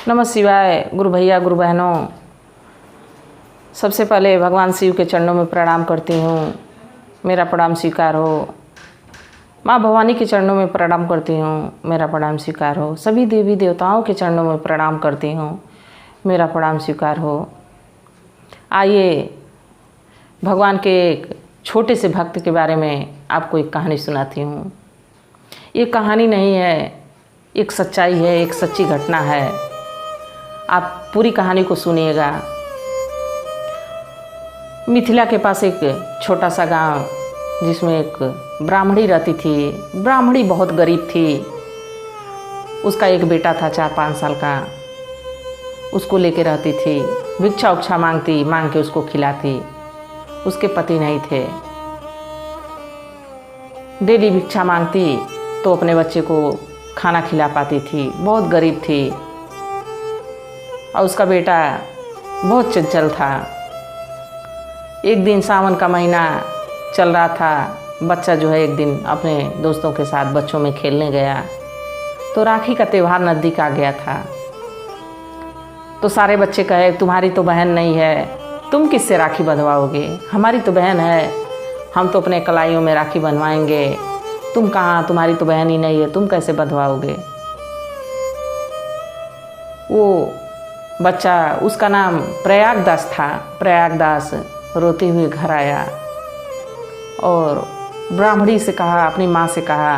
नमः शिवाय। गुरु भैया गुरु बहनों, सबसे पहले भगवान शिव के चरणों में प्रणाम करती हूँ। मेरा प्रणाम स्वीकार हो। माँ भवानी के चरणों में प्रणाम करती हूँ। मेरा प्रणाम स्वीकार हो। सभी देवी देवताओं के चरणों में प्रणाम करती हूँ। मेरा प्रणाम स्वीकार हो। आइए भगवान के एक छोटे से भक्त के बारे में आपको एक कहानी सुनाती हूँ। ये कहानी नहीं है, एक सच्चाई है, एक सच्ची घटना है। आप पूरी कहानी को सुनिएगा। मिथिला के पास एक छोटा सा गांव, जिसमें एक ब्राह्मणी रहती थी। ब्राह्मणी बहुत गरीब थी। उसका एक बेटा था 4-5 साल का। उसको लेके रहती थी, भिक्षा उक्षा मांग के उसको खिलाती। उसके पति नहीं थे। डेली भिक्षा मांगती तो अपने बच्चे को खाना खिला पाती थी। बहुत गरीब थी। और उसका बेटा बहुत चंचल था। एक दिन सावन का महीना चल रहा था। बच्चा जो है एक दिन अपने दोस्तों के साथ बच्चों में खेलने गया, तो राखी का त्यौहार नज़दीक आ गया था। तो सारे बच्चे कहे, तुम्हारी तो बहन नहीं है, तुम किससे राखी बंधवाओगे? हमारी तो बहन है, हम तो अपने कलाइयों में राखी बंधवाएंगे। तुम कहाँ, तुम्हारी तो बहन ही नहीं है, तुम कैसे बंधवाओगे? वो बच्चा, उसका नाम प्रयागदास था। प्रयागदास रोते हुए घर आया और ब्राह्मणी से कहा, अपनी माँ से कहा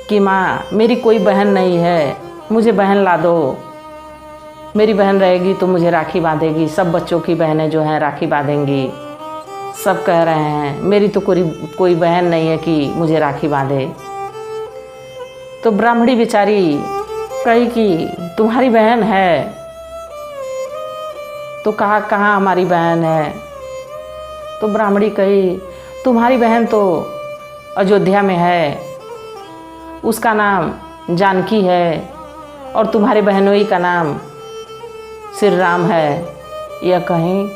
कि माँ, मेरी कोई बहन नहीं है, मुझे बहन ला दो। मेरी बहन रहेगी तो मुझे राखी बांधेगी। सब बच्चों की बहनें जो हैं राखी बांधेंगी। सब कह रहे हैं, मेरी तो कोई बहन नहीं है कि मुझे राखी बांधे। तो ब्राह्मणी बेचारी कही कि तुम्हारी बहन है। तो कहा, कहाँ हमारी बहन है? तो ब्राह्मणी कही, तुम्हारी बहन तो अयोध्या में है, उसका नाम जानकी है, और तुम्हारे बहनोई का नाम श्री राम है। यह कहीं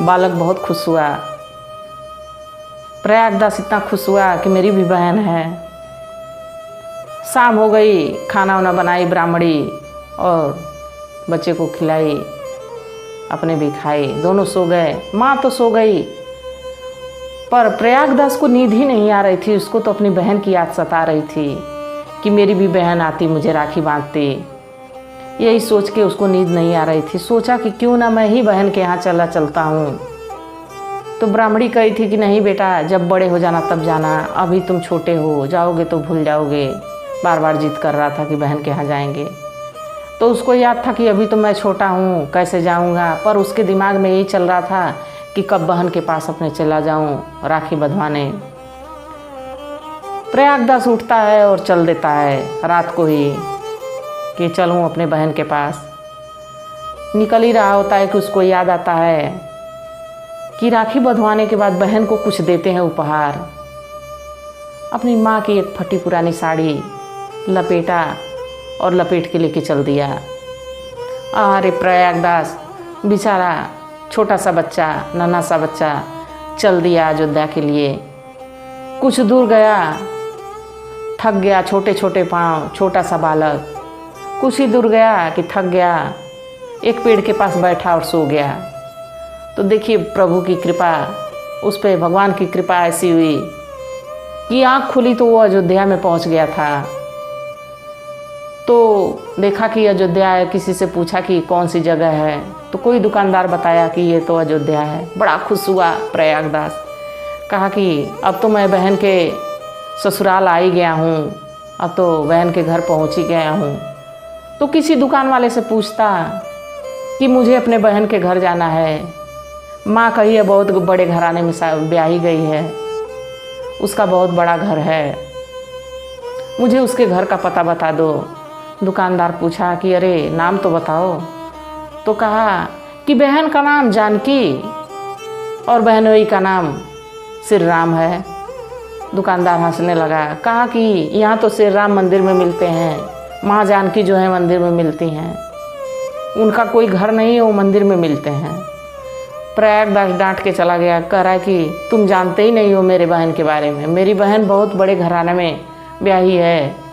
बालक बहुत खुश हुआ। प्रयागदास इतना खुश हुआ कि मेरी भी बहन है। शाम हो गई, खाना वाना बनाई ब्राह्मणी और बच्चे को खिलाई, अपने भी खाई। दोनों सो गए। माँ तो सो गई, पर प्रयागदास को नींद ही नहीं आ रही थी। उसको तो अपनी बहन की याद सता रही थी कि मेरी भी बहन आती, मुझे राखी बांधती। यही सोच के उसको नींद नहीं आ रही थी। सोचा कि क्यों ना मैं ही बहन के यहाँ चलता हूँ। तो ब्राह्मणी कही थी कि नहीं बेटा, जब बड़े हो जाना तब जाना, अभी तुम छोटे हो, जाओगे तो भूल जाओगे। बार बार जिद कर रहा था कि बहन के यहाँ जाएंगे। तो उसको याद था कि अभी तो मैं छोटा हूँ, कैसे जाऊँगा। पर उसके दिमाग में यही चल रहा था कि कब बहन के पास अपने चला जाऊँ राखी बंधवाने। प्रयागदास उठता है और चल देता है रात को ही कि चलूँ अपने बहन के पास। निकल ही रहा होता है कि उसको याद आता है कि राखी बंधवाने के बाद बहन को कुछ देते हैं उपहार। अपनी माँ की एक फटी पुरानी साड़ी लपेटा और लपेट के लेके चल दिया। अरे प्रयागदास बेचारा छोटा सा बच्चा, नन्हा सा बच्चा, चल दिया अयोध्या के लिए। कुछ दूर गया, थक गया, छोटे छोटे पाँव, छोटा सा बालक। कुछ ही दूर गया कि थक गया, एक पेड़ के पास बैठा और सो गया। तो देखिए प्रभु की कृपा, उस पर भगवान की कृपा ऐसी हुई कि आँख खुली तो वो अयोध्या में पहुँच गया था। तो देखा कि अयोध्या है। किसी से पूछा कि कौन सी जगह है, तो कोई दुकानदार बताया कि ये तो अयोध्या है। बड़ा खुश हुआ प्रयागदास। कहा कि अब तो मैं बहन के ससुराल आ ही गया हूँ, अब तो बहन के घर पहुँच ही गया हूँ। तो किसी दुकान वाले से पूछता कि मुझे अपने बहन के घर जाना है। माँ कही है बहुत बड़े घराने में ब्याही गई है, उसका बहुत बड़ा घर है, मुझे उसके घर का पता बता दो। दुकानदार पूछा कि अरे नाम तो बताओ। तो कहा कि बहन का नाम जानकी और बहनोई का नाम श्री राम है। दुकानदार हंसने लगा। कहा कि यहाँ तो श्री राम मंदिर में मिलते हैं, माँ जानकी जो है मंदिर में मिलती हैं, उनका कोई घर नहीं है, वो मंदिर में मिलते हैं। प्रयागदास डांट के चला गया। कह रहा है कि तुम जानते ही नहीं हो मेरे बहन के बारे में। मेरी बहन बहुत बड़े घराने में ब्याही है।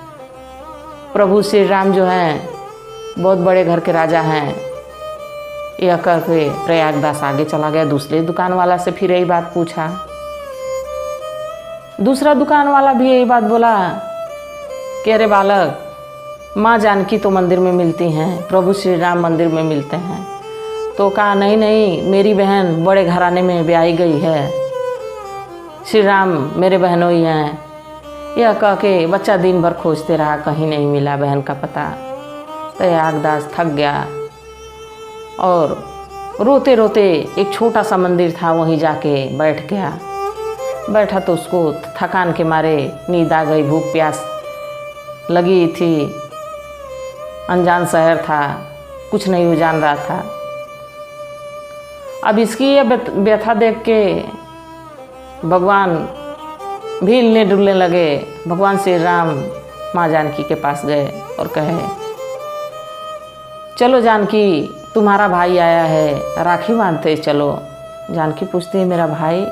प्रभु श्री राम जो हैं बहुत बड़े घर के राजा हैं। यह करके प्रयागदास आगे चला गया। दूसरे दुकान वाला से फिर यही बात पूछा। दूसरा दुकान वाला भी यही बात बोला कि अरे बालक, माँ जानकी तो मंदिर में मिलती हैं, प्रभु श्री राम मंदिर में मिलते हैं। तो कहा नहीं नहीं, मेरी बहन बड़े घराने में ब्याही गई है, श्री राम मेरे बहनोई हैं। यह कह के बच्चा दिन भर खोजते रहा, कहीं नहीं मिला बहन का पता। प्रयागदास थक गया और रोते रोते एक छोटा सा मंदिर था, वहीं जाके बैठ गया। बैठा तो उसको थकान के मारे नींद आ गई, भूख प्यास लगी थी, अनजान शहर था, कुछ नहीं जान रहा था। अब इसकी ये व्यथा देख के भगवान भी हिलने डुलने लगे। भगवान श्री राम माँ जानकी के पास गए और कहे, चलो जानकी, तुम्हारा भाई आया है, राखी बांधते चलो। जानकी पूछती है, मेरा भाई?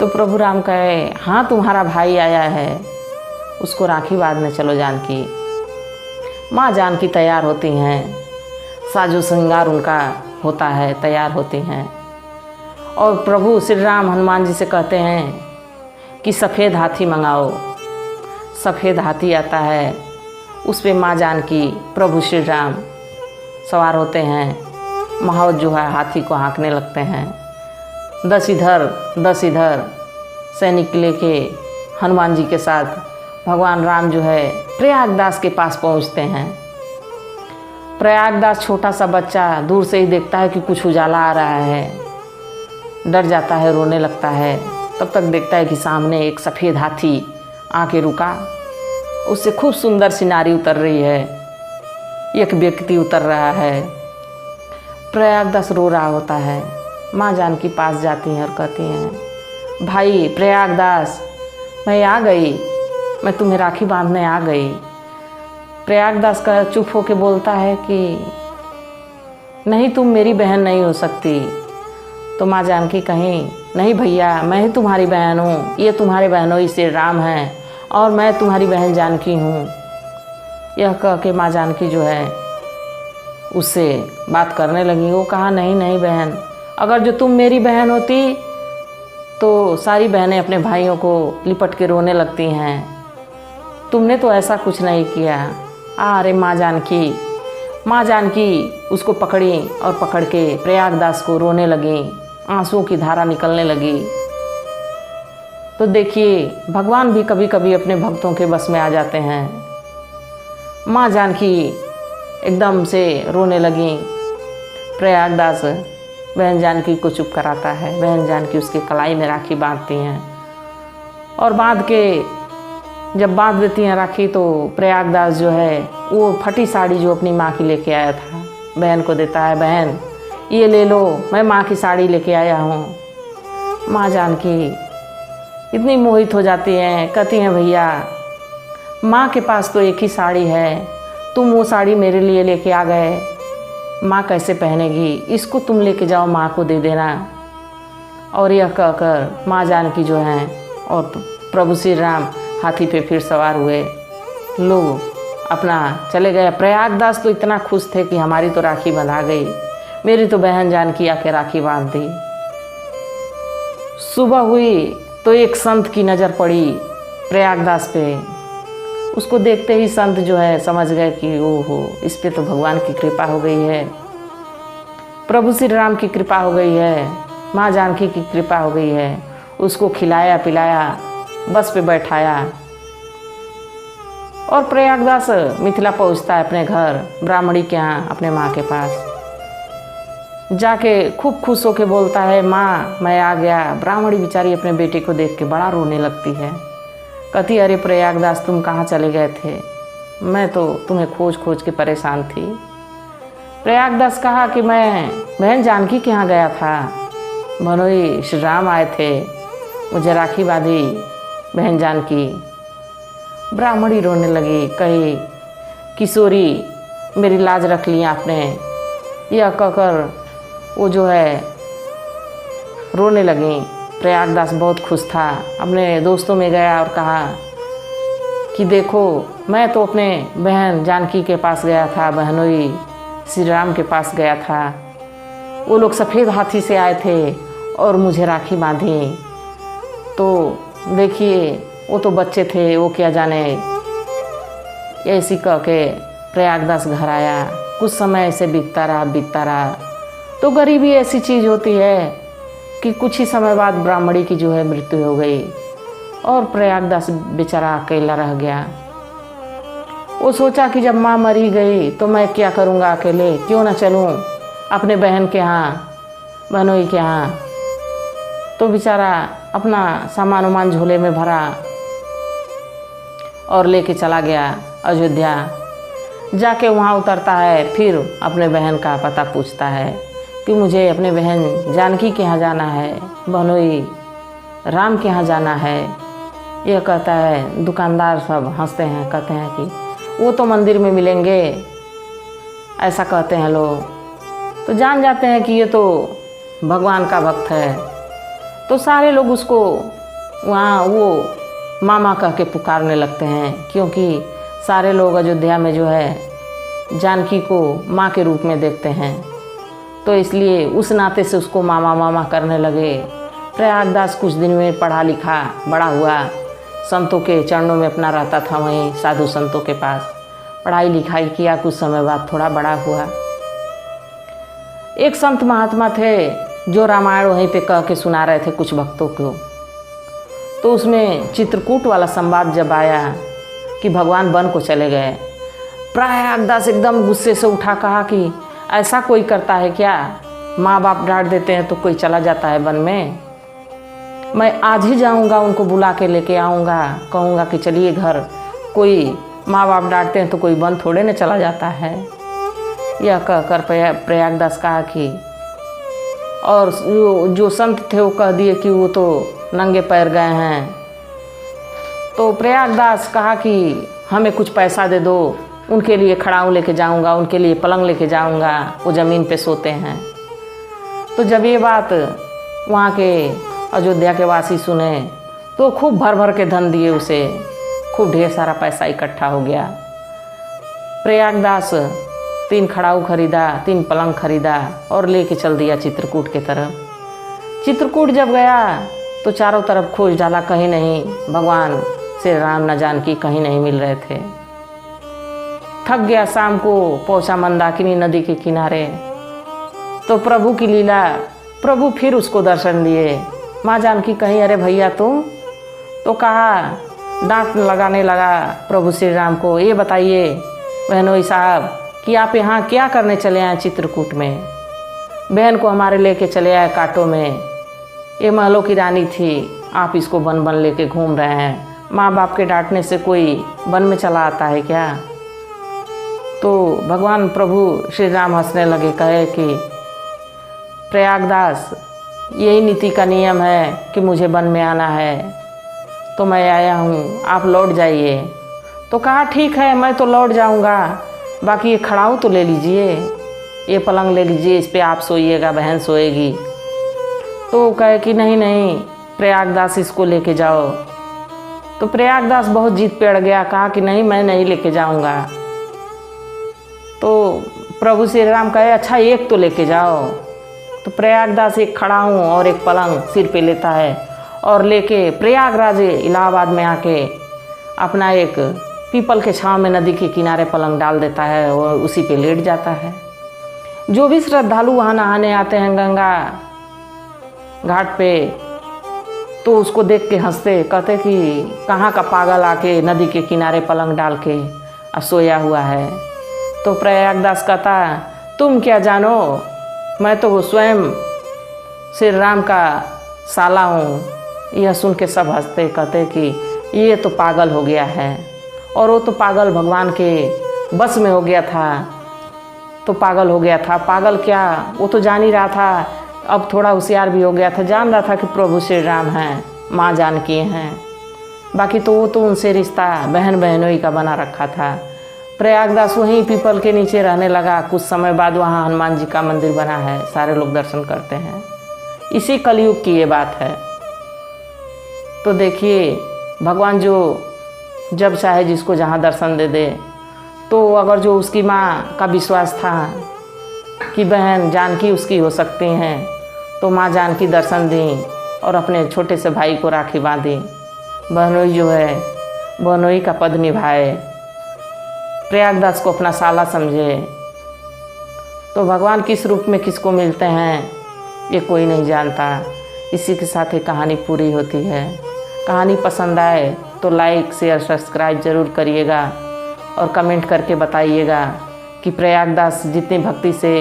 तो प्रभु राम कहे, हाँ तुम्हारा भाई आया है, उसको राखी बांधने चलो जानकी। माँ जानकी तैयार होती हैं, साजो श्रृंगार उनका होता है, तैयार होती हैं और प्रभु श्री राम हनुमान जी से कहते हैं कि सफ़ेद हाथी मंगाओ। सफ़ेद हाथी आता है, उस पे माँ जानकी प्रभु श्री राम सवार होते हैं। महावत जो है हाथी को हाँकने लगते हैं। 10 इधर 10 इधर सैनिक लेके हनुमान जी के साथ भगवान राम जो है प्रयागदास के पास पहुंचते हैं। प्रयागदास छोटा सा बच्चा दूर से ही देखता है कि कुछ उजाला आ रहा है, डर जाता है, रोने लगता है। तब तक देखता है कि सामने एक सफ़ेद हाथी आके रुका, उससे खूब सुंदर सी नारी उतर रही है, एक व्यक्ति उतर रहा है। प्रयागदास रो रहा होता है। माँ जानकी पास जाती हैं और कहती हैं, भाई प्रयागदास, मैं आ गई, मैं तुम्हें राखी बांधने आ गई। प्रयागदास का चुप होके बोलता है कि नहीं, तुम मेरी बहन नहीं हो सकती। तो माँ जानकी कहीं, नहीं भैया, मैं ही तुम्हारी बहन हूँ, ये तुम्हारे बहनोई श्री राम हैं और मैं तुम्हारी बहन जानकी हूँ। यह कह के माँ जानकी जो है उससे बात करने लगी। वो कहा, नहीं नहीं बहन, अगर जो तुम मेरी बहन होती तो सारी बहनें अपने भाइयों को लिपट के रोने लगती हैं, तुमने तो ऐसा कुछ नहीं किया। अरे माँ जानकी उसको पकड़ी और पकड़ के प्रयागदास को रोने लगी, आंसुओं की धारा निकलने लगी। तो देखिए, भगवान भी कभी कभी अपने भक्तों के बस में आ जाते हैं। माँ जानकी एकदम से रोने लगी। प्रयागदास बहन जानकी को चुप कराता है। बहन जानकी उसके कलाई में राखी बांधती हैं और जब बांध देती हैं राखी, तो प्रयागदास जो है वो फटी साड़ी जो अपनी माँ की लेके आया था बहन को देता है। बहन ये ले लो, मैं माँ की साड़ी लेके आया हूँ। माँ जानकी इतनी मोहित हो जाती हैं, कहती हैं, भैया माँ के पास तो एक ही साड़ी है, तुम वो साड़ी मेरे लिए लेके आ गए, माँ कैसे पहनेगी, इसको तुम लेके जाओ, माँ को दे देना। और यह कहकर माँ जानकी जो हैं और प्रभु श्री राम हाथी पे फिर सवार हुए, लोग अपना चले गए। प्रयागदास तो इतना खुश थे कि हमारी तो राखी बंधा गई, मेरी तो बहन जानकी आके राखी बांध दी। सुबह हुई तो एक संत की नज़र पड़ी प्रयागदास पे। उसको देखते ही संत जो है समझ गए कि ओहो, इस पे तो भगवान की कृपा हो गई है, प्रभु श्री राम की कृपा हो गई है, माँ जानकी की कृपा हो गई है। उसको खिलाया पिलाया, बस पे बैठाया और प्रयागदास मिथिला पहुंचता है अपने घर, ब्राह्मणी के यहाँ, अपने माँ के पास जाके खूब खुश होके बोलता है, माँ मैं आ गया। ब्राह्मणी बेचारी अपने बेटे को देख के बड़ा रोने लगती है। कहती, अरे प्रयागदास तुम कहाँ चले गए थे, मैं तो तुम्हें खोज खोज के परेशान थी। प्रयागदास कहा कि मैं बहन जानकी के यहाँ गया था, भनोई श्री राम आए थे, मुझे राखी बांधी बहन जानकी। ब्राह्मणी रोने लगी, कही, किशोरी मेरी लाज रख ली आपने। यह कहकर वो जो है रोने लगी। प्रयागदास बहुत खुश था, अपने दोस्तों में गया और कहा कि देखो मैं तो अपने बहन जानकी के पास गया था, बहनोई श्री राम के पास गया था, वो लोग सफ़ेद हाथी से आए थे और मुझे राखी बांधी। तो देखिए वो तो बच्चे थे, वो क्या जाने। ऐसी कह के प्रयागदास घर आया। कुछ समय ऐसे बीतता रहा। तो गरीबी ऐसी चीज़ होती है कि कुछ ही समय बाद ब्राह्मणी की जो है मृत्यु हो गई और प्रयागदास बेचारा अकेला रह गया। वो सोचा कि जब माँ मरी गई तो मैं क्या करूँगा अकेले, क्यों ना चलूँ अपने बहन के यहाँ, बहनोई के यहाँ। तो बेचारा अपना सामान वामान झोले में भरा और लेके चला गया अयोध्या। जाके वहाँ उतरता है, फिर अपने बहन का पता पूछता है कि मुझे अपने बहन जानकी के यहाँ जाना है, बहनोई राम के यहाँ जाना है। यह कहता है, दुकानदार सब हंसते हैं, कहते हैं कि वो तो मंदिर में मिलेंगे, ऐसा कहते हैं लोग। तो जान जाते हैं कि ये तो भगवान का भक्त है। तो सारे लोग उसको वहाँ वो मामा कह के पुकारने लगते हैं, क्योंकि सारे लोग अयोध्या में जो है जानकी को माँ के रूप में देखते हैं। तो इसलिए उस नाते से उसको मामा मामा करने लगे। प्रयागदास कुछ दिन में पढ़ा लिखा बड़ा हुआ, संतों के चरणों में अपना रहता था, वहीं साधु संतों के पास पढ़ाई लिखाई किया। कुछ समय बाद थोड़ा बड़ा हुआ। एक संत महात्मा थे जो रामायण वहीं पे कह के सुना रहे थे कुछ भक्तों को। तो उसमें चित्रकूट वाला संवाद जब आया कि भगवान वन को चले गए, प्रयागदास एकदम गुस्से से उठा, कहा कि ऐसा कोई करता है क्या? माँ बाप डांट देते हैं तो कोई चला जाता है वन में। मैं आज ही जाऊंगा, उनको बुला के लेके आऊँगा, कहूँगा कि चलिए घर। कोई माँ बाप डांटते हैं तो कोई वन थोड़े न चला जाता है। यह कहकर प्रयागदास कहा कि, और जो संत थे वो कह दिए कि वो तो नंगे पैर गए हैं। तो प्रयागदास कहा कि हमें कुछ पैसा दे दो, उनके लिए खड़ाऊ लेके जाऊंगा, उनके लिए पलंग लेके जाऊंगा, वो ज़मीन पे सोते हैं। तो जब ये बात वहाँ के अयोध्या के वासी सुने तो खूब भर भर के धन दिए उसे, खूब ढेर सारा पैसा इकट्ठा हो गया। प्रयागदास 3 खड़ाऊ खरीदा, 3 पलंग खरीदा और लेके चल दिया चित्रकूट के तरफ। चित्रकूट जब गया तो चारों तरफ खोज डाला, कहीं नहीं भगवान श्री राम न जानकी कहीं नहीं मिल रहे थे। थक गया, शाम को पहुंचा मंदाकिनी नदी के किनारे। तो प्रभु की लीला, प्रभु फिर उसको दर्शन दिए। माँ जानकी कहीं, अरे भैया तुम? तो कहा, डांट लगाने लगा प्रभु श्री राम को, ये बताइए बहनोई साहब कि आप यहाँ क्या करने चले आए चित्रकूट में? बहन को हमारे लेके चले आए कांटों में, ये महलों की रानी थी, आप इसको बन बन लेके घूम रहे हैं। माँ बाप के डांटने से कोई वन में चला आता है क्या? तो भगवान प्रभु श्री राम हंसने लगे, कहे कि प्रयागदास यही नीति का नियम है कि मुझे वन में आना है, तो मैं आया हूँ, आप लौट जाइए। तो कहा ठीक है, मैं तो लौट जाऊँगा, बाकी ये खड़ाऊ तो ले लीजिए, ये पलंग ले लीजिए, इस पे आप सोइएगा, बहन सोएगी। तो कहे कि नहीं नहीं प्रयागदास इसको लेके जाओ। तो प्रयागदास बहुत जीत पे अड़ गया, कहा कि नहीं मैं नहीं लेके जाऊँगा। तो प्रभु श्री राम कहे अच्छा एक तो लेके जाओ। तो प्रयागदास एक खड़ाऊ और एक पलंग सिर पे लेता है और लेके प्रयागराज इलाहाबाद में आके अपना एक पीपल के छांव में नदी के किनारे पलंग डाल देता है और उसी पे लेट जाता है। जो भी श्रद्धालु वहाँ नहाने आते हैं गंगा घाट पे, तो उसको देख के हंसते, कहते कि कहाँ का पागल आके नदी के किनारे पलंग डाल के सोया हुआ है। तो प्रयागदास कहता, तुम क्या जानो, मैं तो स्वयं श्री राम का साला हूँ। यह सुन के सब हंसते, कहते कि ये तो पागल हो गया है, और वो तो पागल भगवान के बस में हो गया था। तो पागल हो गया था, पागल क्या, वो तो जान ही रहा था, अब थोड़ा होशियार भी हो गया था, जान रहा था कि प्रभु श्री राम हैं, माँ जानकी हैं। बाकी तो वो तो उनसे रिश्ता बहन बहनोई का बना रखा था। प्रयागदास वहीं पीपल के नीचे रहने लगा। कुछ समय बाद वहाँ हनुमान जी का मंदिर बना है, सारे लोग दर्शन करते हैं। इसी कलयुग की ये बात है। तो देखिए भगवान जो जब चाहे जिसको जहाँ दर्शन दे दे। तो अगर जो उसकी माँ का विश्वास था कि बहन जानकी उसकी हो सकती हैं, तो माँ जानकी दर्शन दी और अपने छोटे से भाई को राखी बांधी। बहनोई जो है बहनोई का पद निभाए, प्रयागदास को अपना साला समझे। तो भगवान किस रूप में किसको मिलते हैं ये कोई नहीं जानता। इसी के साथ ये कहानी पूरी होती है। कहानी पसंद आए तो लाइक शेयर सब्सक्राइब ज़रूर करिएगा और कमेंट करके बताइएगा कि प्रयागदास जितनी भक्ति से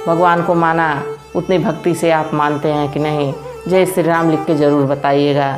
भगवान को माना उतनी भक्ति से आप मानते हैं कि नहीं। जय श्री राम लिख के ज़रूर बताइएगा।